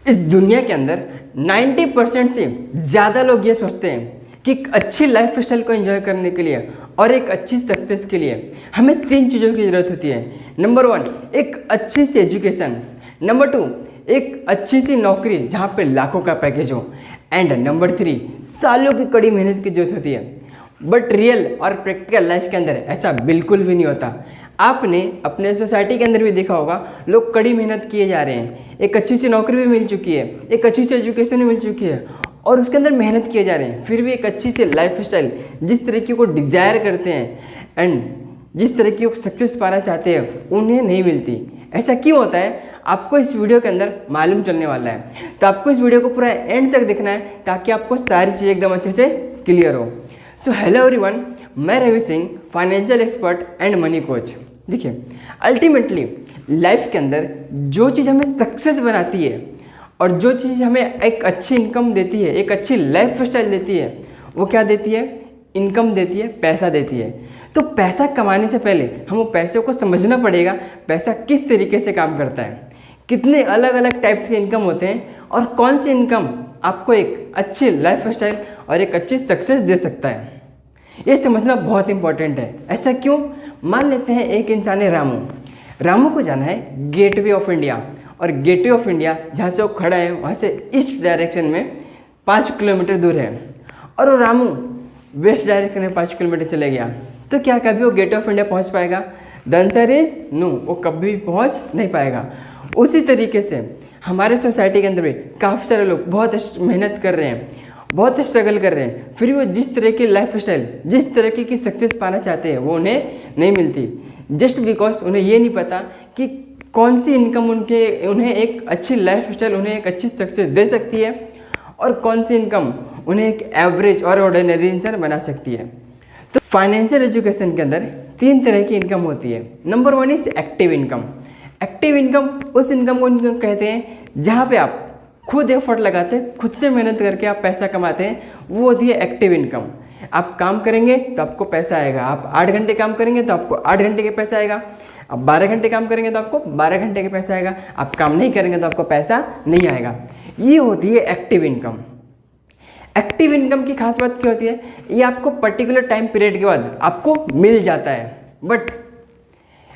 इस दुनिया के अंदर 90% से ज़्यादा लोग ये सोचते हैं कि एक अच्छी लाइफ स्टाइल को एंजॉय करने के लिए और एक अच्छी सक्सेस के लिए हमें 3 चीज़ों की ज़रूरत होती है। नंबर 1, एक अच्छी सी एजुकेशन। नंबर 2, एक अच्छी सी नौकरी जहाँ पे लाखों का पैकेज हो। एंड नंबर 3, सालों की कड़ी मेहनत की जरूरत होती है। बट रियल और प्रैक्टिकल लाइफ के अंदर ऐसा बिल्कुल भी नहीं होता। आपने अपने सोसाइटी के अंदर भी देखा होगा, लोग कड़ी मेहनत किए जा रहे हैं, एक अच्छी सी नौकरी भी मिल चुकी है, एक अच्छी सी एजुकेशन भी मिल चुकी है और उसके अंदर मेहनत किए जा रहे हैं, फिर भी एक अच्छी सी लाइफ स्टाइल जिस तरीके को डिज़ायर करते हैं एंड जिस तरीके को सक्सेस पाना चाहते हैं उन्हें नहीं मिलती। ऐसा क्यों होता है आपको इस वीडियो के अंदर मालूम चलने वाला है। तो आपको इस वीडियो को पूरा एंड तक देखना है ताकि आपको सारी चीज़ें एकदम अच्छे से क्लियर हो। सो हेलो एवरीवन, मैं Ravi Singh, financial expert and money coach. देखिए, अल्टीमेटली लाइफ के अंदर जो चीज़ हमें सक्सेस बनाती है और जो चीज़ हमें एक अच्छी इनकम देती है, एक अच्छी लाइफ स्टाइल देती है, वो क्या देती है? इनकम देती है, पैसा देती है। तो पैसा कमाने से पहले हम वो पैसे को समझना पड़ेगा, पैसा किस तरीके से काम करता है, कितने अलग अलग टाइप्स के इनकम होते हैं और कौन सी इनकम आपको एक अच्छी लाइफ स्टाइल और एक अच्छी सक्सेस दे सकता है। ये समझना बहुत इंपॉर्टेंट है। ऐसा क्यों? मान लेते हैं एक इंसान है रामू को जाना है गेटवे ऑफ इंडिया, और गेटवे ऑफ इंडिया जहाँ से वो खड़ा है वहाँ से ईस्ट डायरेक्शन में 5 किलोमीटर दूर है और वो रामू वेस्ट डायरेक्शन में 5 किलोमीटर चले गया। तो क्या कभी वो गेटवे ऑफ इंडिया पहुँच पाएगा? द आंसर इज नो, वो कभी भी पहुँच नहीं पाएगा। उसी तरीके से हमारे सोसाइटी के अंदर भी काफ़ी सारे लोग बहुत मेहनत कर रहे हैं, बहुत स्ट्रगल कर रहे हैं, फिर वो जिस तरह की लाइफ स्टाइल, जिस तरीके की सक्सेस पाना चाहते हैं वो उन्हें नहीं मिलती। जस्ट बिकॉज उन्हें ये नहीं पता कि कौन सी इनकम उन्हें एक अच्छी लाइफ स्टाइल, उन्हें एक अच्छी सक्सेस दे सकती है और कौन सी इनकम उन्हें एक एवरेज और ऑर्डिनरी इंसान बना सकती है। तो फाइनेंशियल एजुकेशन के अंदर 3 तरह की इनकम होती है। Number 1 is active income. Active income उस इनकम को इनकम कहते हैं जहाँ पे आप खुद एफर्ट लगाते हैं, खुद से मेहनत करके आप पैसा कमाते हैं, वो होती है एक्टिव इनकम। आप काम करेंगे तो आपको पैसा आएगा, आप 8 घंटे काम करेंगे तो आपको 8 घंटे के पैसा आएगा, आप 12 घंटे काम करेंगे तो आपको 12 घंटे के पैसा आएगा, आप काम नहीं करेंगे तो आपको पैसा नहीं आएगा। ये होती है एक्टिव इनकम। एक्टिव इनकम की खास बात क्या होती है? ये आपको पर्टिकुलर टाइम पीरियड के बाद आपको मिल जाता है। बट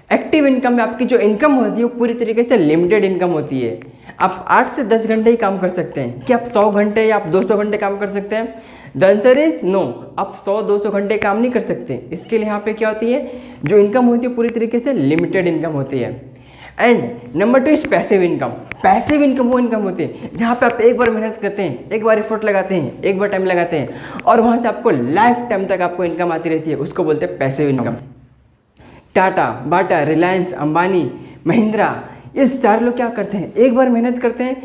एक्टिव इनकम में आपकी जो इनकम होती है वो पूरी तरीके से लिमिटेड इनकम होती है। आप 8 से 10 घंटे ही काम कर सकते हैं। कि आप 100 घंटे या आप 200 घंटे काम कर सकते हैं? द आंसर इज नो, आप 100-200 घंटे काम नहीं कर सकते। इसके लिए यहाँ पे क्या होती है, जो इनकम होती है पूरी तरीके से लिमिटेड इनकम होती है। And number 2 is passive income. Passive income वो इनकम होती है जहाँ पे आप एक बार मेहनत करते हैं, एक बार एफर्ट लगाते हैं, एक बार टाइम लगाते हैं और वहाँ से आपको लाइफ टाइम तक आपको इनकम आती रहती है, उसको बोलते हैं पैसिव इनकम। टाटा, बाटा, रिलायंस, अंबानी, महिंद्रा, ये सारे लोग क्या करते हैं? एक बार मेहनत करते हैं,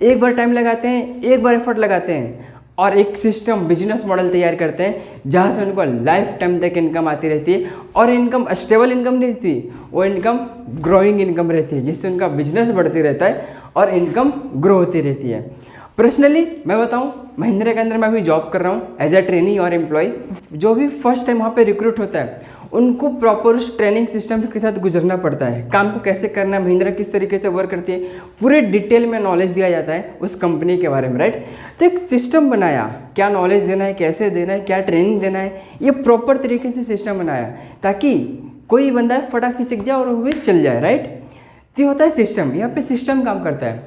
एक बार टाइम लगाते हैं, एक बार एफर्ट लगाते हैं और एक सिस्टम, बिजनेस मॉडल तैयार करते हैं जहाँ से उनको लाइफ टाइम तक इनकम आती रहती है। और इनकम स्टेबल इनकम नहीं रहती, वो इनकम ग्रोइंग इनकम रहती है, जिससे उनका बिजनेस बढ़ती रहता है और इनकम ग्रो होती रहती है। पर्सनली मैं बताऊं, महिंद्रा के अंदर मैं अभी जॉब कर रहा हूं एज अ ट्रेनी और एम्प्लॉय। जो भी फर्स्ट टाइम वहाँ पे रिक्रूट होता है उनको प्रॉपर उस ट्रेनिंग सिस्टम के साथ गुजरना पड़ता है। काम को कैसे करना है, महिंद्रा किस तरीके से वर्क करती है, पूरे डिटेल में नॉलेज दिया जाता है उस कंपनी के बारे में, राइट। तो एक सिस्टम बनाया, क्या नॉलेज देना है, कैसे देना है, क्या ट्रेनिंग देना है, ये प्रॉपर तरीके से सिस्टम बनाया ताकि कोई बंदा फटाक से सीख जाए और वो भी चल जाए, राइट। तो ये होता है सिस्टम। यहाँ पे सिस्टम काम करता है।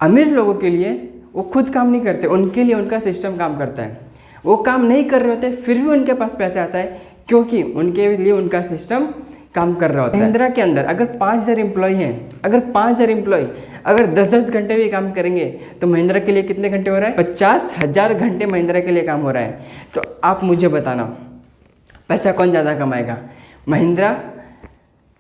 अमीर लोगों के लिए वो खुद काम नहीं करते, उनके लिए उनका सिस्टम काम करता है। वो काम नहीं कर रहे होते फिर भी उनके पास पैसा आता है क्योंकि उनके लिए उनका सिस्टम काम कर रहा होता है। महिंद्रा के अंदर अगर 5000 एम्प्लॉय हैं, अगर 5000 एम्प्लॉय अगर 10-10 घंटे भी काम करेंगे तो महिंद्रा के लिए कितने घंटे हो रहा है? 50,000 घंटे महिंद्रा के लिए काम हो रहा है। तो आप मुझे बताना, पैसा कौन ज़्यादा कमाएगा? महिंद्रा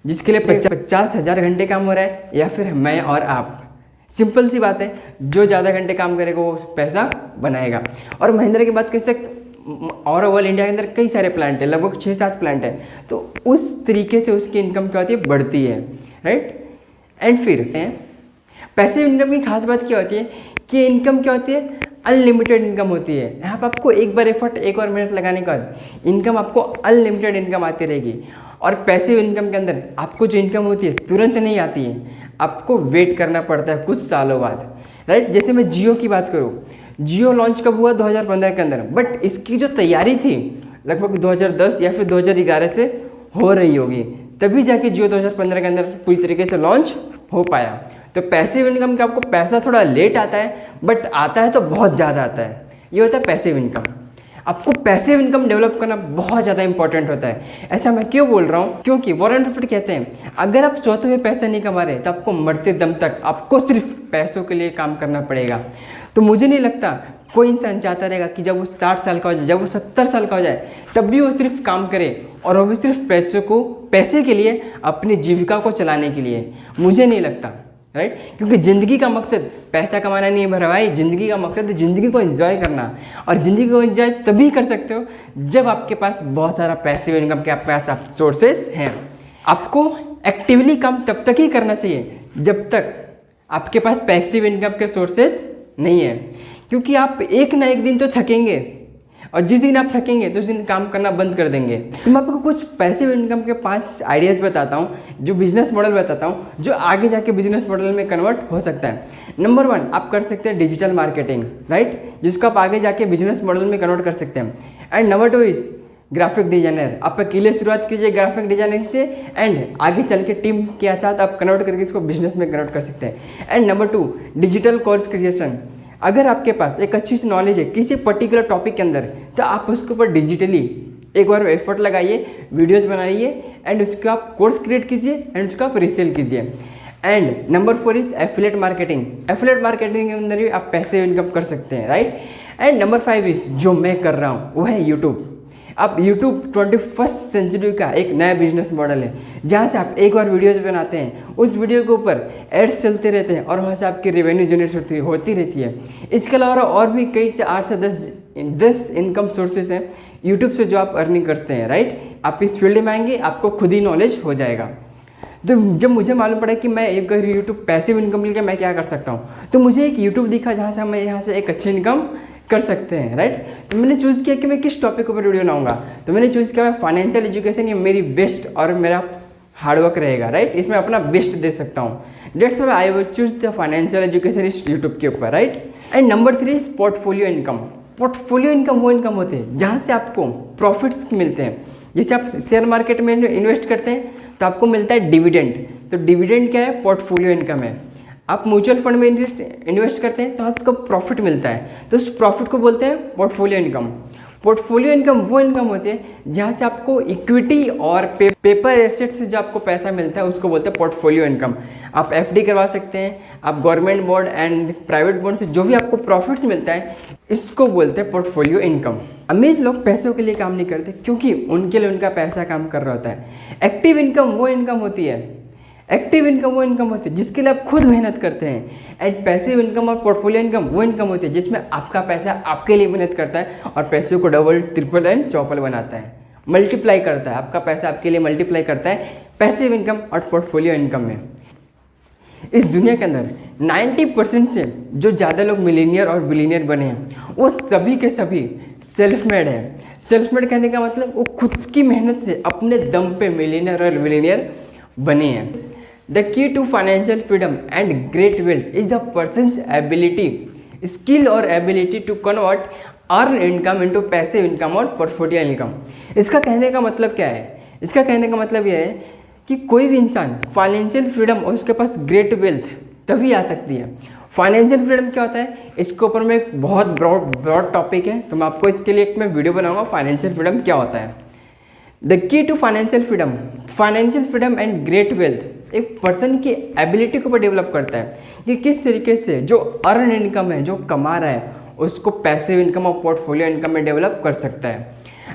जिसके लिए 50,000 घंटे काम हो रहा है, या फिर मैं और आप? सिंपल सी बात है, जो ज़्यादा घंटे काम करेगा वो पैसा बनाएगा। और महिंद्रा की बात कर सकते, और ओवल इंडिया के अंदर कई सारे प्लांट है, लगभग 6-7 प्लांट है, तो उस तरीके से उसकी इनकम क्या होती है? बढ़ती है, राइट। एंड फिर पैसिव इनकम की खास बात क्या होती है कि इनकम क्या होती है? अनलिमिटेड इनकम होती है। यहाँ पर आपको एक बार एफर्ट, एक बार मेहनत लगाने के बाद इनकम आपको अनलिमिटेड इनकम आती रहेगी। और पैसिव इनकम के अंदर आपको जो इनकम होती है तुरंत नहीं आती है, आपको वेट करना पड़ता है कुछ सालों बाद। राइट। जैसे मैं जियो की बात करूँ, जियो लॉन्च कब हुआ? 2015 के अंदर, बट इसकी जो तैयारी थी लगभग 2010 या फिर 2011 से हो रही होगी, तभी जाके जियो 2015 के अंदर पूरी तरीके से लॉन्च हो पाया। तो पैसिव इनकम का आपको पैसा थोड़ा लेट आता है, बट आता है तो बहुत ज़्यादा आता है। ये होता है पैसिव इनकम। आपको पैसिव इनकम डेवलप करना बहुत ज़्यादा इंपॉर्टेंट होता है। ऐसा मैं क्यों बोल रहा हूँ? क्योंकि वॉरेन बफेट कहते हैं अगर आप सोते हुए पैसा नहीं कमा रहे तो आपको मरते दम तक आपको सिर्फ पैसों के लिए काम करना पड़ेगा। तो मुझे नहीं लगता कोई इंसान चाहता रहेगा कि जब वो 60 साल का हो जाए, जब वो 70 साल का हो जाए, तब भी वो सिर्फ काम करे, और वो भी सिर्फ पैसे के लिए, अपनी जीविका को चलाने के लिए। मुझे नहीं लगता, राइट। क्योंकि ज़िंदगी का मकसद पैसा कमाना नहीं है भाई, ज़िंदगी का मकसद है ज़िंदगी को एंजॉय करना। और ज़िंदगी को एंजॉय तभी कर सकते हो जब आपके पास बहुत सारा पैसिव इनकम के पास सोर्सेस हैं। आपको एक्टिवली काम तब तक ही करना चाहिए जब तक आपके पास पैसिव इनकम के सोर्सेस नहीं है, क्योंकि आप एक ना एक दिन तो थकेंगे, और जिस दिन आप थकेंगे तो उस दिन काम करना बंद कर देंगे। तो मैं आपको कुछ पैसिव इनकम के 5 आइडियाज़ बताता हूँ, जो बिजनेस मॉडल बताता हूँ, जो आगे जाके बिजनेस मॉडल में कन्वर्ट हो सकता है। नंबर 1, आप कर सकते हैं डिजिटल मार्केटिंग, राइट, जिसको आप आगे जाके बिजनेस मॉडल में कन्वर्ट कर सकते हैं। And number 2 is graphic designer. आप अकेले शुरुआत कीजिए ग्राफिक डिजाइनिंग से, एंड आगे चल के टीम के साथ आप कन्वर्ट करके इसको बिजनेस में कन्वर्ट कर सकते हैं। And number 2, digital course creation. अगर आपके पास एक अच्छी नॉलेज है किसी पर्टिकुलर टॉपिक के अंदर, तो आप उसके ऊपर डिजिटली एक बार एफर्ट लगाइए, वीडियोज़ बनाइए, एंड उसका आप कोर्स क्रिएट कीजिए, एंड उसका आप रीसेल कीजिए। And number 4 is affiliate marketing. Affiliate marketing के अंदर भी आप पैसे इनकम कर सकते हैं, राइट। एंड नंबर 5 इज जो मैं कर रहा हूँ वो है यूट्यूब। अब YouTube 21st सेंचुरी का एक नया बिजनेस मॉडल है, जहाँ से आप एक बार वीडियोज़ बनाते हैं, उस वीडियो के ऊपर एड्स चलते रहते हैं, और वहाँ से आपकी रेवेन्यू जनरेट होती रहती है। इसके अलावा और भी कई से 8 से 10 इनकम सोर्सेज हैं यूट्यूब से जो आप अर्निंग करते हैं, राइट। आप इस फील्ड में आएंगे, आपको खुद ही नॉलेज हो जाएगा। तो जब मुझे मालूम पड़ा कि मैं एक यूट्यूब पैसिव इनकम के लिए मैं क्या कर सकता हूँ, तो मुझे एक यूट्यूब दिखा जहाँ से मैं यहाँ से एक अच्छी इनकम कर सकते हैं, राइट। तो मैंने चूज़ किया कि मैं किस टॉपिक पर वीडियो बनाऊंगा। तो मैंने चूज़ किया मैं फाइनेंशियल एजुकेशन, ये मेरी बेस्ट और मेरा हार्डवर्क रहेगा, राइट। इसमें अपना बेस्ट दे सकता हूँ। Dates why I will choose the financial education इस यूट्यूब के ऊपर, right. And number 3 is portfolio income. Portfolio income वो इनकम होते हैं जहाँ से आपको प्रॉफिट्स मिलते हैं। जैसे आप शेयर मार्केट में इन्वेस्ट करते हैं तो आपको मिलता है डिविडेंड। तो डिविडेंड क्या है? पोर्टफोलियो इनकम है। आप म्यूचुअल फंड में इन्वेस्ट करते हैं तो उसको प्रॉफिट मिलता है, तो उस प्रॉफिट को बोलते हैं पोर्टफोलियो इनकम। पोर्टफोलियो इनकम वो इनकम होती है जहाँ से आपको इक्विटी और पेपर एसेट्स से जो आपको पैसा मिलता है उसको बोलते हैं पोर्टफोलियो इनकम। आप एफडी करवा सकते हैं, आप government bond and private bond से जो भी आपको प्रॉफिट्स मिलता है इसको बोलते हैं पोर्टफोलियो इनकम। अमीर लोग पैसों के लिए काम नहीं करते क्योंकि उनके लिए उनका पैसा काम कर रहा होता है। एक्टिव इनकम वो इनकम होती है, एक्टिव इनकम वो इनकम होती है जिसके लिए आप खुद मेहनत करते हैं। एंड पैसिव इनकम और पोर्टफोलियो इनकम वो इनकम होती है जिसमें आपका पैसा आपके लिए मेहनत करता है और पैसे को डबल ट्रिपल एंड चौपल बनाता है, मल्टीप्लाई करता है। आपका पैसा आपके लिए मल्टीप्लाई करता है पैसिव इनकम और पोर्टफोलियो इनकम में। इस दुनिया के अंदर 90% से जो ज़्यादा लोग मिलीनियर और बिलीनियर बने हैं वो सभी के सभी सेल्फ मेड है। सेल्फ मेड कहने का मतलब वो खुद की मेहनत से अपने दम पे मिलीनियर और बिलीनियर बने हैं। The key to financial freedom and great wealth is the person's ability, skill और ability to convert earn income into passive income और पोर्टफोलियो इनकम। इसका कहने का मतलब क्या है? इसका कहने का मतलब यह है कि कोई भी इंसान फाइनेंशियल फ्रीडम और उसके पास ग्रेट वेल्थ तभी आ सकती है। फाइनेंशियल फ्रीडम क्या होता है इसके ऊपर में एक बहुत ब्रॉड टॉपिक है, तो मैं आपको इसके लिए एक मैं वीडियो बनाऊंगा फाइनेंशियल फ्रीडम क्या होता है। The key to financial freedom and great wealth एक पर्सन की एबिलिटी को डेवलप करता है कि किस तरीके से जो अर्न इनकम है, जो कमा रहा है, उसको पैसिव इनकम और पोर्टफोलियो इनकम में डेवलप कर सकता है।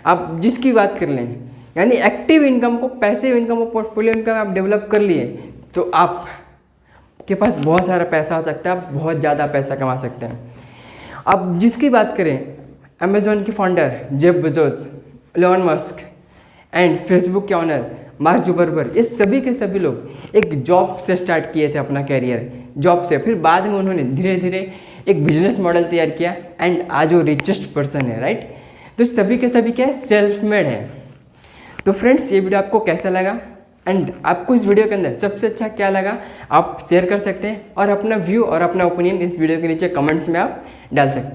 आप जिसकी बात कर लें, यानी एक्टिव इनकम को पैसिव इनकम और पोर्टफोलियो इनकम आप डेवलप कर लिए तो आप के पास बहुत सारा पैसा आ सकता है, आप बहुत ज़्यादा पैसा कमा सकते हैं। अब जिसकी बात करें, अमेजोन के founder Jeff Bezos, Elon Musk and Facebook के ऑनर मार्क जुकरबर्ग, ये सभी के सभी लोग एक जॉब से स्टार्ट किए थे अपना कैरियर, जॉब से। फिर बाद में उन्होंने धीरे धीरे एक बिजनेस मॉडल तैयार किया एंड आज वो रिचेस्ट पर्सन है, राइट। तो सभी के सभी क्या है? सेल्फ मेड है। तो फ्रेंड्स, ये वीडियो आपको कैसा लगा? एंड आपको इस वीडियो के अंदर सबसे अच्छा क्या लगा आप शेयर कर सकते हैं और अपना व्यू और अपना ओपिनियन इस वीडियो के नीचे कमेंट्स में आप डाल सकते हैं।